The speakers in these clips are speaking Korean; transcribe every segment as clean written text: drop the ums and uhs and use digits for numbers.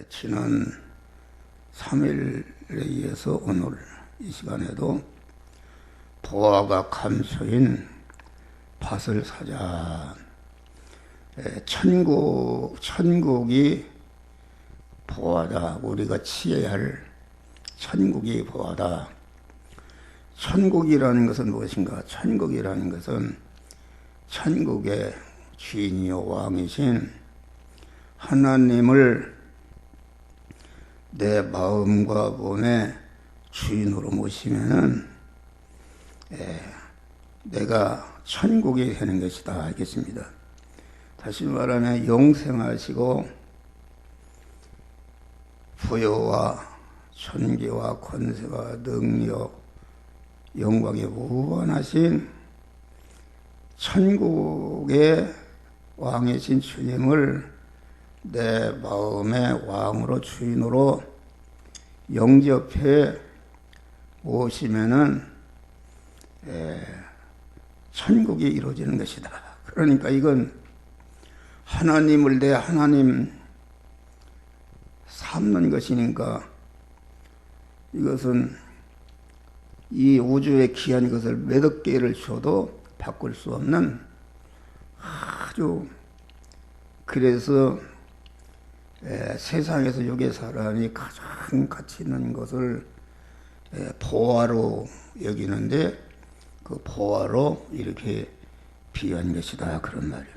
지난 3일에 이어서 오늘 이 시간에도 보화가 감소인 밭을 사자. 천국이 보화다. 우리가 취해야 할 천국이 보화다. 천국이라는 것은 무엇인가? 천국이라는 것은 천국의 주인이요 왕이신 하나님을 내 마음과 몸의 주인으로 모시면은 내가 천국이 되는 것이다 알겠습니다. 다시 말하면 영생하시고 부여와 존귀와 권세와 능력, 영광이 무한하신 천국의 왕이신 주님을 내 마음의 왕으로 주인으로 영접해 모시면은 천국이 이루어지는 것이다. 그러니까 이건 하나님을 내 하나님 삼는 것이니까 이것은 이 우주의 귀한 것을 몇억 개를 줘도 바꿀 수 없는 아주 그래서 세상에서 육의 사람이 가장 가치 있는 것을 보화로 여기는데 그 보화로 이렇게 비유한 것이다 그런 말이에요.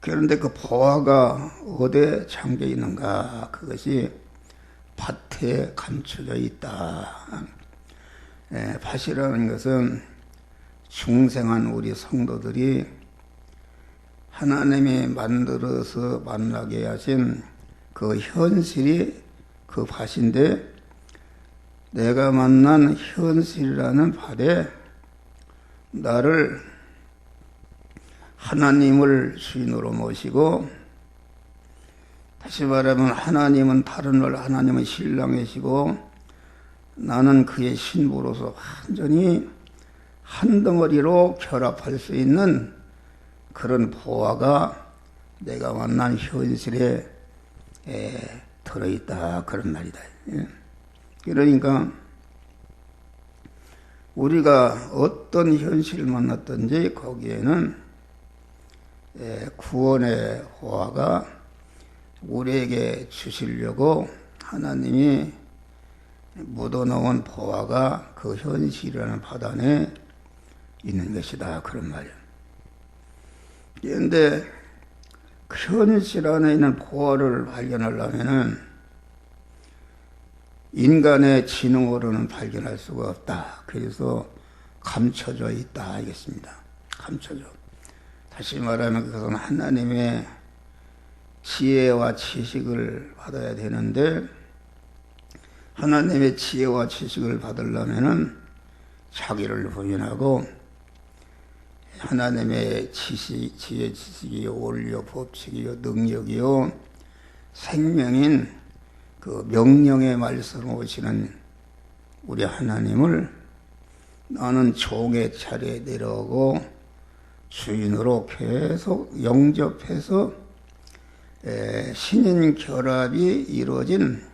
그런데 그 보화가 어디에 잠겨 있는가? 그것이 밭에 감춰져 있다. 밭이라는 것은 중생한 우리 성도들이 하나님이 만들어서 만나게 하신 그 현실이 그 밭인데 내가 만난 현실이라는 밭에 나를 하나님을 주인으로 모시고 다시 말하면 하나님은 다른 말 하나님은 신랑이시고 나는 그의 신부로서 완전히 한 덩어리로 결합할 수 있는 그런 보화가 내가 만난 현실에 들어있다 그런 말이다. 그러니까 우리가 어떤 현실을 만났든지 거기에는 구원의 보화가 우리에게 주시려고 하나님이 묻어놓은 보화가 그 현실이라는 밭 안에 있는 것이다 그런 말이에요. 그런데 그 현실 안에 있는 보화를 발견하려면은 인간의 지능으로는 발견할 수가 없다. 그래서 감춰져 있다 알겠습니다. 감춰져. 다시 말하면 그것은 하나님의 지혜와 지식을 받아야 되는데 하나님의 지혜와 지식을 받으려면은 자기를 부인하고 하나님의 지혜, 지식이요, 원리요, 법칙이요, 능력이요, 생명인 그 명령의 말씀을 오시는 우리 하나님을 나는 종의 차례에 내려오고 주인으로 계속 영접해서 신인 결합이 이루어진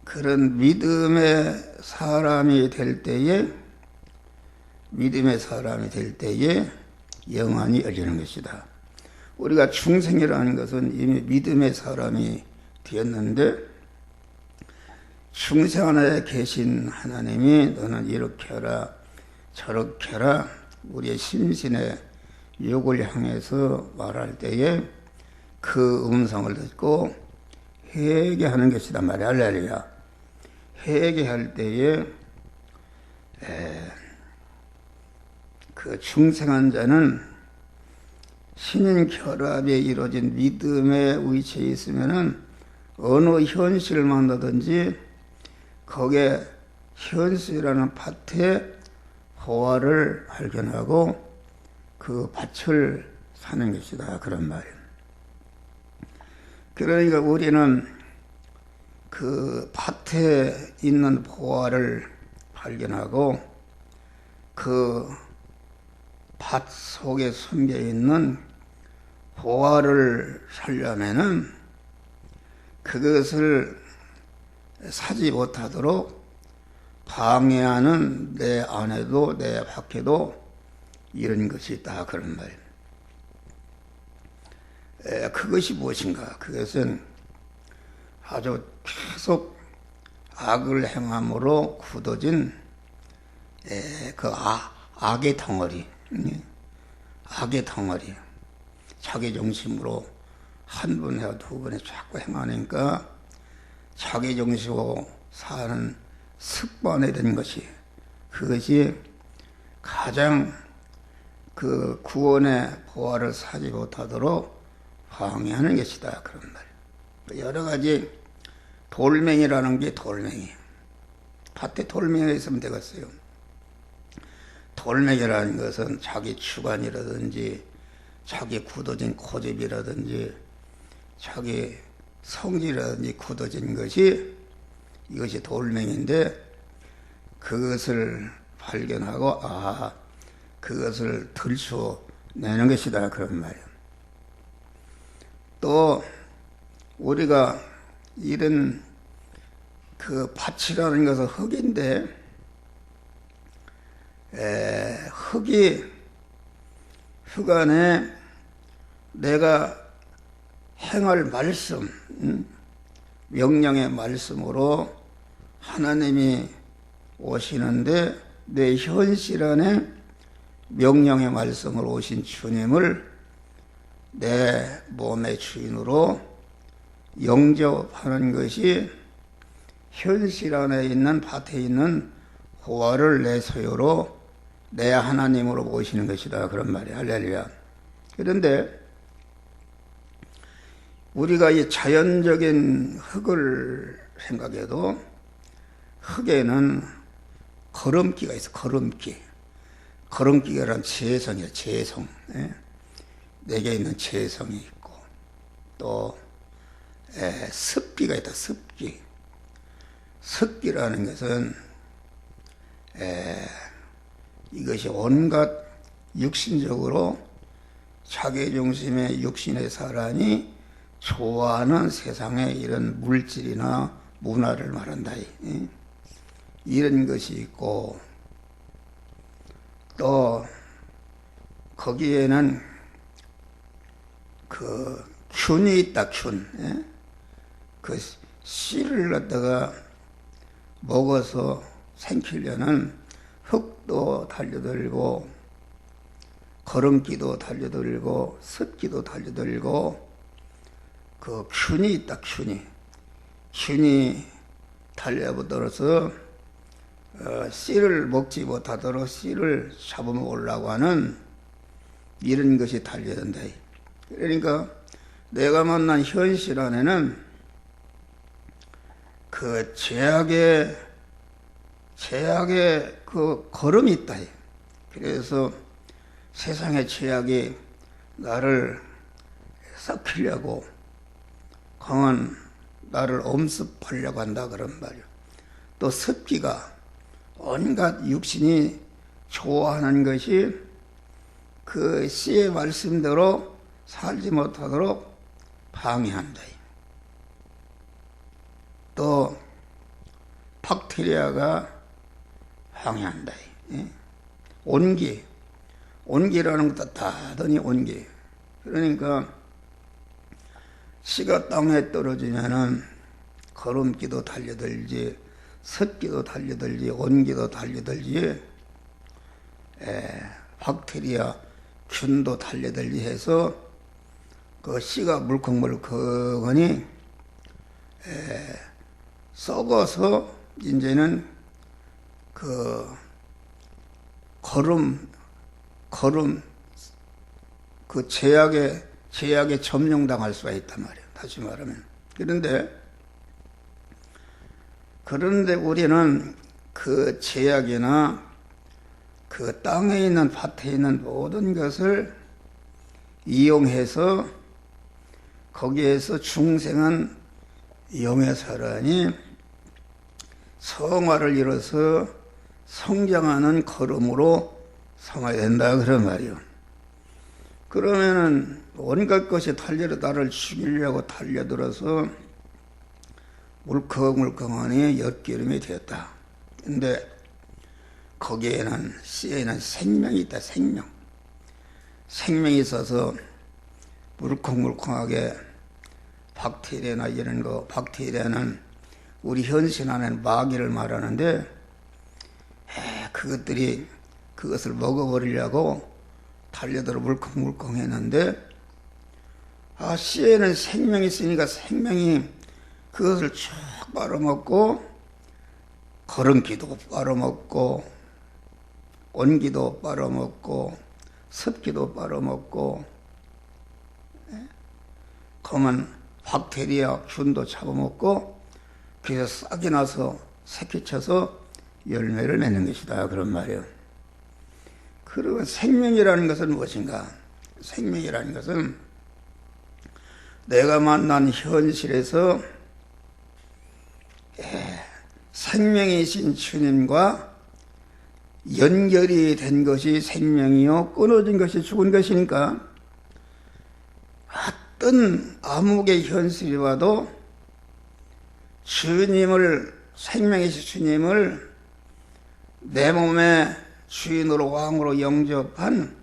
그런 믿음의 사람이 될 때에 영안이 열리는 것이다. 우리가 중생이라는 것은 이미 믿음의 사람이 되었는데 중생 안에 계신 하나님이 너는 이렇게 해라 저렇게 해라 우리의 심신의 욕을 향해서 말할 때에 그 음성을 듣고 회개하는 것이다 말이야. 할렐루야. 회개할 때에 그 중생한 자는 신인 결합에 이루어진 믿음의 위치에 있으면은 어느 현실을 만나든지 거기에 현실이라는 밭에 보화를 발견하고 그 밭을 사는 것이다 그런 말이에요. 그러니까 우리는 그 밭에 있는 보화를 발견하고 그 밭 속에 숨겨 있는 보화를 살려면은 그것을 사지 못하도록 방해하는 내 안에도 내 밖에도 이런 것이 있다 그런 말이에요. 그것이 무엇인가? 그것은 아주 계속 악을 행함으로 굳어진 그 악의 덩어리, 악의 덩어리, 자기 중심으로 한 번 해야 두 번에 자꾸 행하니까 자기 중심으로 사는 습관이 된 것이, 그것이 가장 그 구원의 보화를 사지 못하도록 방해하는 것이다 그런 말이에요. 여러 가지 돌멩이라는 게 돌멩이, 밭에 돌멩이가 있으면 되겠어요. 돌멩이라는 것은 자기 주관이라든지 자기 굳어진 고집이라든지 자기 성질이라든지 굳어진 것이, 이것이 돌멩이인데 그것을 발견하고 그것을 들춰내는 것이다 그런 말이에요. 또 우리가 이런 그 밭이라는 것은 흙인데 흙 안에 내가 행할 말씀, 명령의 말씀으로 하나님이 오시는데 내 현실 안에 명령의 말씀으로 오신 주님을 내 몸의 주인으로 영접하는 것이 현실 안에 있는 밭에 있는 보화를 내 소유로 내 하나님으로 모시는 것이다 그런 말이에요. 할렐루야. 그런데 우리가 이 자연적인 흙을 생각해도 흙에는 거름기가 있어. 거름기가 재성이에요. 재성. 내게 있는 재성이 있고 또 습기가 있다. 습기라는 것은 이것이 온갖 육신적으로 자기중심의 육신의 사람이 좋아하는 세상의 이런 물질이나 문화를 말한다. 이런 것이 있고 또 거기에는 그 균이 있다. 그 씨를 갖다가 먹어서 생기려는 흙도 달려들고 거름기도 달려들고 습기도 달려들고 그 균이 있다. 균이 달려들어서 씨를 먹지 못하도록 씨를 잡아먹으려고 하는 이런 것이 달려든다. 그러니까 내가 만난 현실 안에는 그 죄악의 그 거름이 있다. 그래서 세상의 죄악이 나를 썩히려고 강한 나를 엄습하려고 한다 그런 말이야. 또 습기가 온갖 육신이 좋아하는 것이 그 씨의 말씀대로 살지 못하도록 방해한다. 또 박테리아가 방해한다. 온기라는 것도 다더니 온기. 그러니까 씨가 땅에 떨어지면은 거름기도 달려들지 습기도 달려들지 온기도 달려들지 박테리아 균도 달려들지 해서 그 씨가 물컹물컹하니 썩어서 이제는 그 거름 그 제약에 점령당할 수가 있단 말이에요. 다시 말하면. 그런데 우리는 그 제약이나 그 땅에 있는 밭에 있는 모든 것을 이용해서 거기에서 중생한 영의 사람이 성화를 이뤄서 성장하는 걸음으로 삼아야 된다 그런 말이요. 그러면은 온갖 것이 나를 죽이려고 달려들어서 물컹물컹하니 엿기름이 되었다. 근데 거기에는 씨에는 생명이 있다. 생명이 있어서 물컹물컹하게 박테리아나 이런 거, 박테리아는 우리 현실 안에는 마귀를 말하는데 그것들이 그것을 먹어버리려고 달려들어 물컹물컹 했는데 씨에는 생명이 있으니까 생명이 그것을 쭉 빨아먹고 거름기도 빨아먹고 온기도 빨아먹고 습기도 빨아먹고 그러면 박테리아 균도 잡아먹고 그래서 싹이 나서 새끼쳐서 열매를 맺는 것이다 그런 말이에요. 그리고 생명이라는 것은 무엇인가? 생명이라는 것은 내가 만난 현실에서 생명이신 주님과 연결이 된 것이 생명이요 끊어진 것이 죽은 것이니까 어떤 암흑의 현실이 와도 주님을 생명이신 주님을 내 몸의 주인으로 왕으로 영접한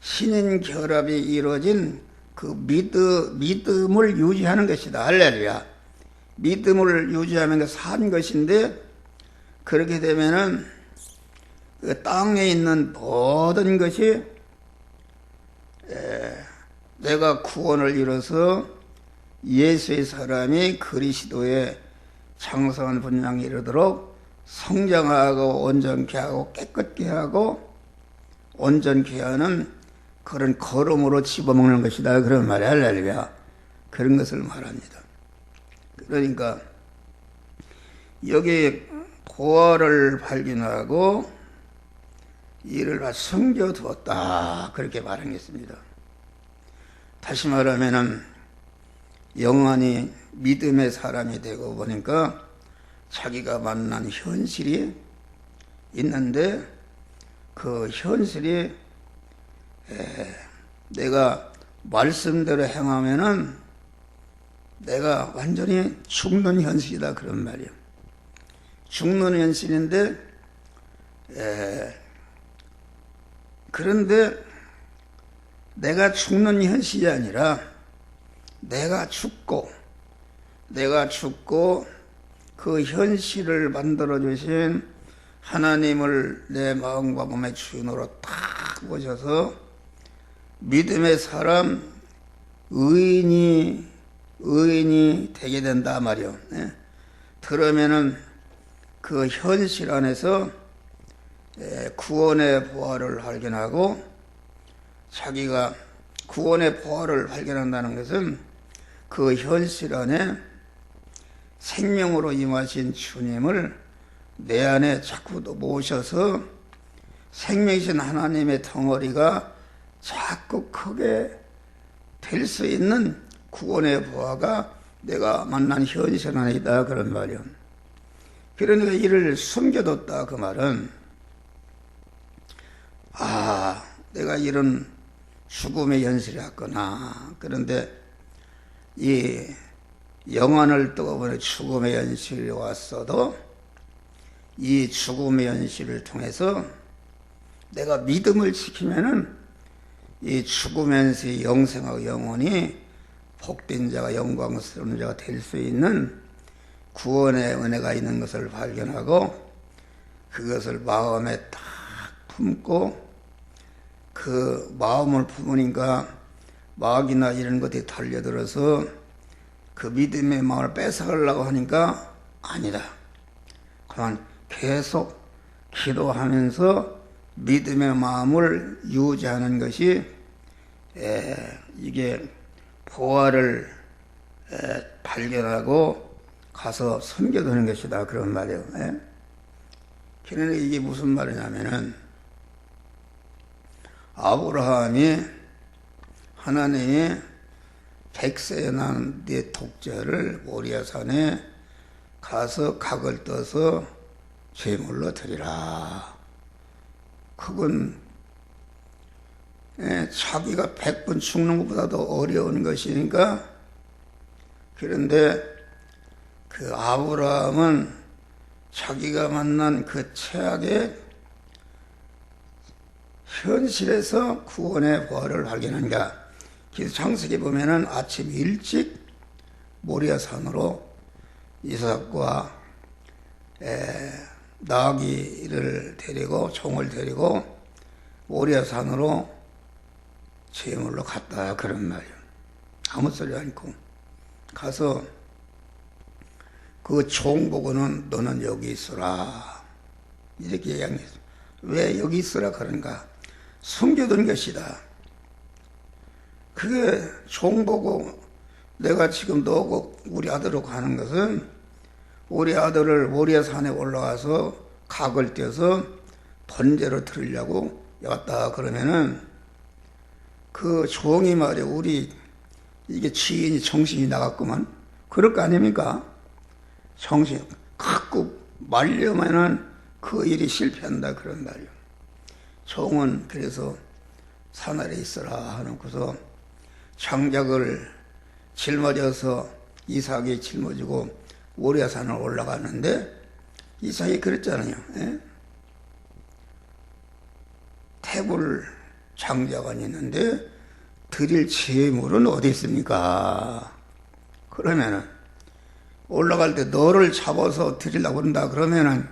신인 결합이 이루어진 그 믿음을 유지하는 것이다. 할렐루야. 믿음을 유지하는 게 산 것인데 그렇게 되면은 그 땅에 있는 모든 것이 내가 구원을 이뤄서 예수의 사람이 그리스도의 장성한 분량에 이르도록 성장하고 온전케 하고 깨끗게 하고 온전케 하는 그런 걸음으로 집어먹는 것이다. 그런 말이야. 할렐루야. 그런 것을 말합니다. 그러니까 여기 보화를 발견하고 이를 숨겨두었다. 그렇게 말하겠습니다. 다시 말하면은 영원히 믿음의 사람이 되고 보니까 자기가 만난 현실이 있는데 그 현실이 내가 말씀대로 행하면은 내가 완전히 죽는 현실이다 그런 말이에요. 죽는 현실인데 그런데 내가 죽는 현실이 아니라 내가 죽고 그 현실을 만들어주신 하나님을 내 마음과 몸의 주인으로 딱 모셔서 믿음의 사람 의인이 되게 된다 말이요. 그러면은 그 현실 안에서 구원의 보화를 발견하고 자기가 구원의 보화를 발견한다는 것은 그 현실 안에 생명으로 임하신 주님을 내 안에 자꾸 모셔서 생명이신 하나님의 덩어리가 자꾸 크게 될 수 있는 구원의 보화가 내가 만난 현실 안에 있다 그런 말이요. 그러니까 이를 숨겨뒀다 그 말은 내가 이런 죽음의 현실이 왔구나. 그런데 이 영안을 뜨거보니 죽음의 현실이 왔어도 이 죽음의 현실을 통해서 내가 믿음을 지키면은 이 죽으면서 영생하고 영원히 복된 자가 영광스러운 자가 될 수 있는 구원의 은혜가 있는 것을 발견하고 그것을 마음에 딱 품고 그 마음을 품으니까 마귀나 이런 것들이 달려들어서 그 믿음의 마음을 뺏어가려고 하니까 아니다. 그만 계속 기도하면서 믿음의 마음을 유지하는 것이 이게 보화를 발견하고 가서 숨겨두는 것이다 그런 말이에요. 그러니까 이게 무슨 말이냐면은 아브라함이 하나님이 100세에 난 네 독자를 모리아산에 가서 각을 떠서 제물로 드리라. 그건 자기가 100번 죽는 것보다도 어려운 것이니까 그런데 그 아브라함은 자기가 만난 그 최악의 현실에서 구원의 부활을 발견한가. 그래서 창세기 보면은 아침 일찍 모리아산으로 이삭과 나귀를 데리고 종을 데리고 모리아산으로 제물로 갔다 그런 말이에요. 아무 소리 않고 가서 그 종 보고는 너는 여기 있으라 이렇게 이야기했어요. 왜 여기 있으라 그런가? 숨겨둔 것이다. 그게 종 보고 내가 지금 너하고 우리 아들하고 가는 것은 우리 아들을 모리아산에 올라가서 각을 떼어서 번제로 드리려고 왔다 그러면은 그 종이 말이야 우리 이게 지인이 정신이 나갔구만 그럴 거 아닙니까? 정신 갖고 말려면은 그 일이 실패한다 그런 말이야. 종은 그래서 산 아래 있어라 하놓고서 장작을 짊어져서 이삭이 짊어지고 모리아산을 올라가는데 이삭이 그랬잖아요. 예? 태불 장자가 있는데 드릴 제물은 어디 있습니까? 그러면은 올라갈 때 너를 잡아서 드리려고 그런다 그러면은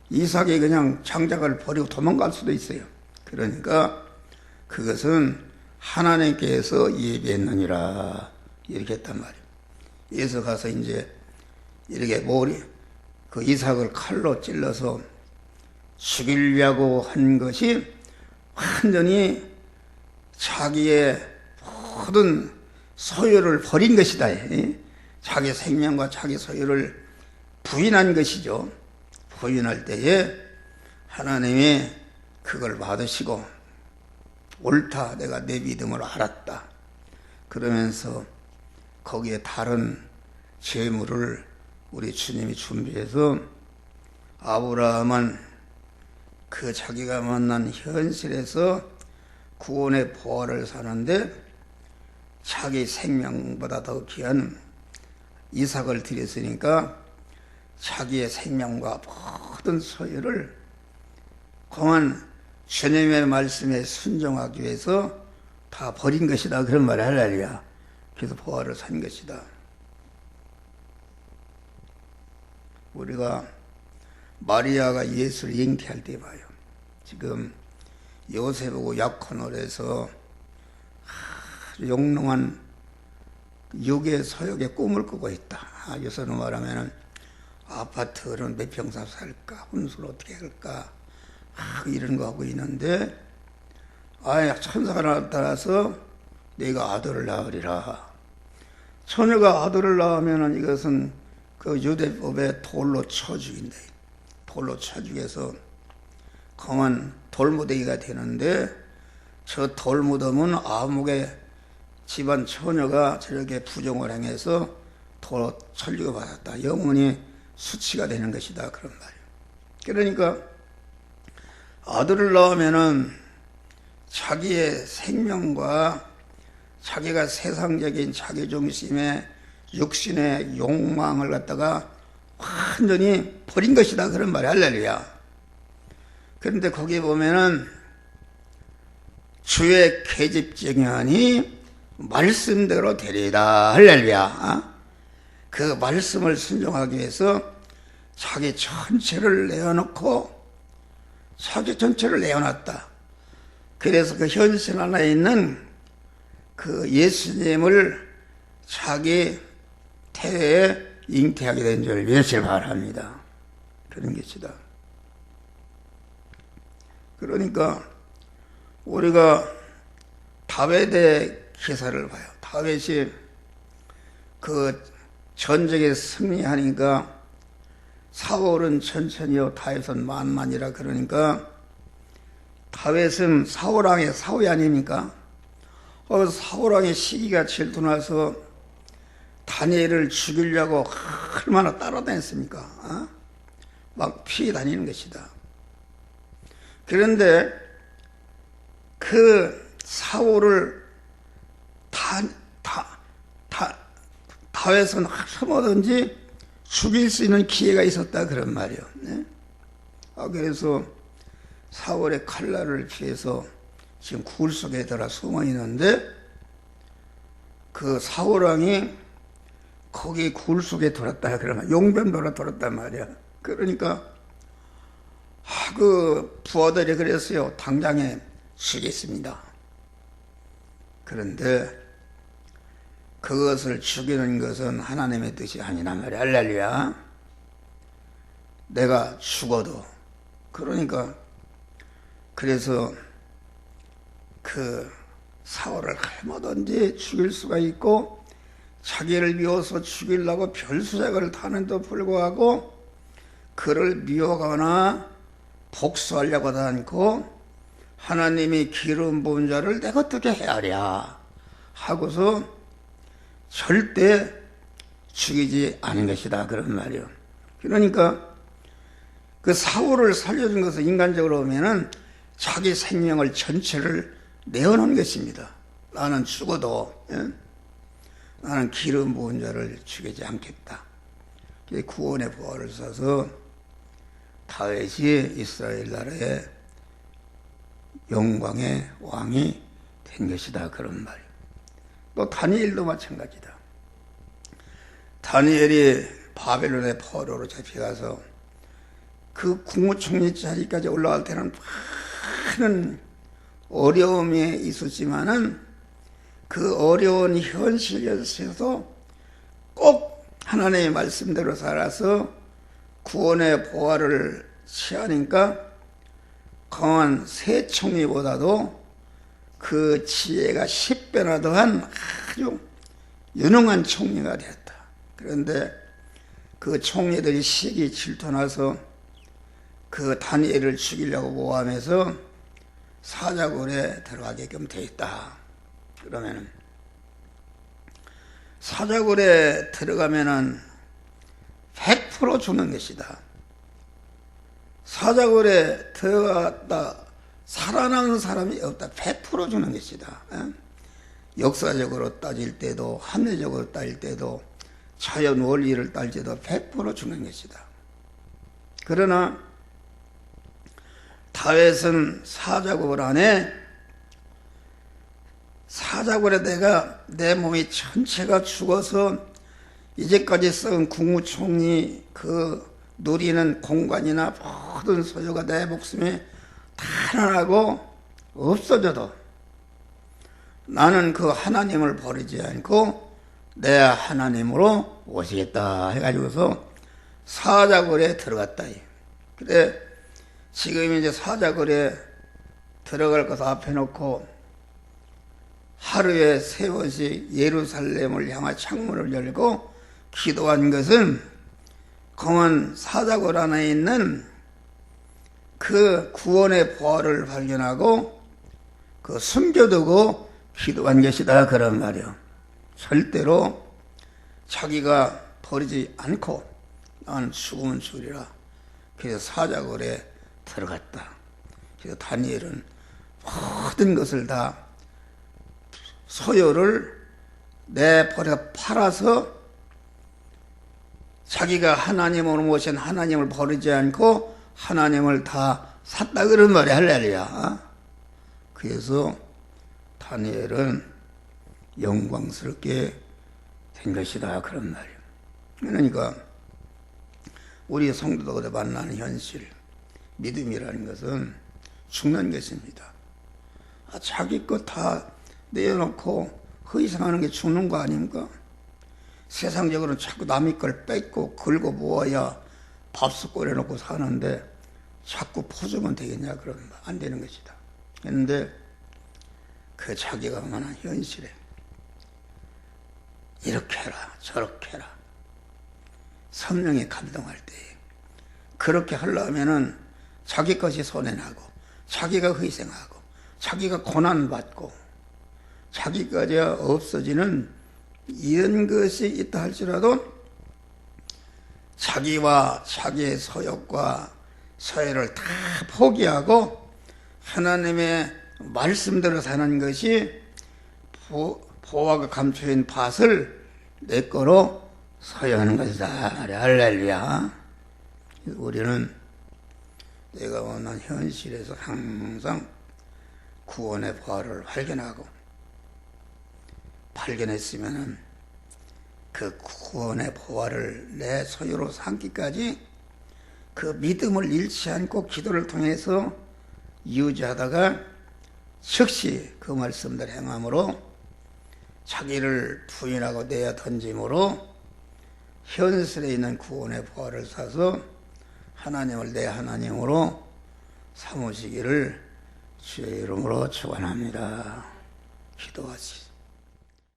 이삭이 그냥 장작을 버리고 도망갈 수도 있어요. 그러니까 그것은 하나님께서 예비했느니라 이렇게 했단 말이에요. 예수 가서 이제 이렇게 그 이삭을 칼로 찔러서 죽이려고 한 것이 완전히 자기의 모든 소유를 버린 것이다. 자기 생명과 자기 소유를 부인한 것이죠. 부인할 때에 하나님이 그걸 받으시고 옳다 내가 내 믿음을 알았다 그러면서 거기에 다른 제물을 우리 주님이 준비해서 아브라함은 그 자기가 만난 현실에서 구원의 보화를 사는데 자기 생명보다 더 귀한 이삭을 드렸으니까 자기의 생명과 모든 소유를 공한 주님의 말씀에 순종하기 위해서 다 버린 것이다 그런 말을 할렐루야. 그래서 보화를 산 것이다. 우리가 마리아가 예수를 잉태할 때 봐요. 지금 요셉하고 약혼을 영롱한 육의 서역의 꿈을 꾸고 있다. 요새는 말하면은 아파트는 몇 평사 살까? 혼수를 어떻게 할까? 이런 거 하고 있는데 천사가 나타나서 네가 아들을 낳으리라. 처녀가 아들을 낳으면은 이것은 그 유대법에 돌로 쳐 죽인다. 돌로 쳐 죽여서 검은 돌무더기가 되는데 저 돌무덤은 아무개 집안 처녀가 저렇게 부정을 행해서 돌로 천리고 받았다. 영원히 수치가 되는 것이다. 그런 말이에요. 그러니까 아들을 낳으면은 자기의 생명과 자기가 세상적인 자기중심의 육신의 욕망을 갖다가 완전히 버린 것이다. 그런 말이에요. 할렐루야. 그런데 거기 보면은 주의 계집증언이 말씀대로 되리이다. 할렐루야. 그 말씀을 순종하기 위해서 자기 전체를 내어놓고 자기 전체를 내어놨다. 그래서 그 현실 안에 있는 그 예수님을 자기 태에 잉태하게 된 줄 믿으시기 바랍니다. 그런 것이다. 그러니까 우리가 다윗의 기사를 봐요. 다윗이 그 전쟁에 승리하니까 사울은 천천히요 다윗은 만만이라 그러니까 다윗은 사울왕의 사위 아닙니까? 사울왕의 시기가 질투나서 다니엘을 죽이려고 얼마나 따라다녔습니까? 막 피해 다니는 것이다. 그런데 그 사울을 다윗은 뭐든지 죽일 수 있는 기회가 있었다 그런 말이요. 네? 그래서 사울의 칼날을 피해서 지금 굴 속에 들어 숨어 있는데 그 사울왕이 거기 굴 속에 들었다 그러면 용변도로 들었단 말이야. 그러니까 그 부하들이 그랬어요. 당장에 죽이겠습니다. 그런데 그것을 죽이는 것은 하나님의 뜻이 아니란 말이야. 할렐루야. 내가 죽어도 그러니까 그래서 그 사울을 얼마든지 죽일 수가 있고 자기를 미워서 죽이려고 별수작을 타는데도 불구하고 그를 미워하거나 복수하려고 하지 않고 하나님이 기름 부은 자를 내가 어떻게 헤아려 하고서 절대 죽이지 않은 것이다 그런 말이요. 그러니까 그 사울을 살려준 것은 인간적으로 보면은 자기 생명을 전체를 내어놓은 것입니다. 나는 죽어도 나는 기름 부은 자를 죽이지 않겠다. 구원의 보화를 써서 다윗이 이스라엘 나라의 영광의 왕이 된 것이다 그런 말이에요. 또 다니엘도 마찬가지다. 다니엘이 바벨론의 포로로 잡혀가서 그 국무총리 자리까지 올라갈 때는 많은 어려움이 있었지만은 그 어려운 현실에서도 꼭 하나님의 말씀대로 살아서 구원의 보화를 취하니까 강한 새 총리보다도 그 지혜가 10배나 더한 아주 유능한 총리가 되었다. 그런데 그 총리들이 시기 질투나서 그 다니엘을 죽이려고 모함해서 사자굴에 들어가게끔 되어 있다. 그러면은 사자굴에 들어가면은 100% 죽는 것이다. 사자굴에 들어갔다 살아나는 사람이 없다. 100% 죽는 것이다. 역사적으로 따질 때도 합리적으로 따질 때도 자연 원리를 따질 때도 100% 죽는 것이다. 그러나 다윗은 사자굴 안에 사자굴에 내가 내 몸이 전체가 죽어서 이제까지 썩은 국무총리 그 누리는 공간이나 모든 소유가 내 목숨에 탄환하고 없어져도 나는 그 하나님을 버리지 않고 내 하나님으로 오시겠다 해가지고서 사자굴에 들어갔다. 그래 지금 이제 사자굴에 들어갈 것 앞에 놓고 하루에 3번씩 예루살렘을 향한 창문을 열고 기도한 것은 공원 사자굴 안에 있는 그 구원의 보화를 발견하고 그 숨겨두고 기도한 것이다 그런 말이요. 절대로 자기가 버리지 않고 나는 죽으면 죽으리라. 그래서 사자굴에 들어갔다. 그래서 다니엘은 모든 것을 다 소유를 내버려 팔아서 자기가 하나님으로 모신 하나님을 버리지 않고 하나님을 다 샀다 그런 말이 할렐루야. 그래서 다니엘은 영광스럽게 된 것이다 그런 말이에요. 그러니까 우리 성도들과 만나는 현실 믿음이라는 것은 죽는 것입니다. 자기 것 다 내어놓고 허위생하는 게 죽는 거 아닙니까? 세상적으로는 자꾸 남의 걸 뺏고 긁어 모아야 밥솥 끓여놓고 사는데 자꾸 퍼주면 되겠냐 그러면 안 되는 것이다. 그런데 그 자기가 만한 현실에 이렇게 해라 저렇게 해라 성령이 감동할 때 그렇게 하려면은 자기 것이 손해나고 자기가 희생하고 자기가 고난받고 자기까지 없어지는 이런 것이 있다 할지라도 자기와 자기의 소욕과 소유를 다 포기하고 하나님의 말씀대로 사는 것이 보화가 감춰진 밭을 내 거로 소유하는 것이다 말이야. 할렐루야. 우리는 내가 원하는 현실에서 항상 구원의 부활을 발견하고, 발견했으면 그 구원의 부활을 내 소유로 삼기까지 그 믿음을 잃지 않고 기도를 통해서 유지하다가 즉시 그 말씀들 행함으로 자기를 부인하고 내어 던짐으로 현실에 있는 구원의 부활을 사서 하나님을 내 하나님으로 삼으시기를 주의 이름으로 축원합니다. 기도하시죠.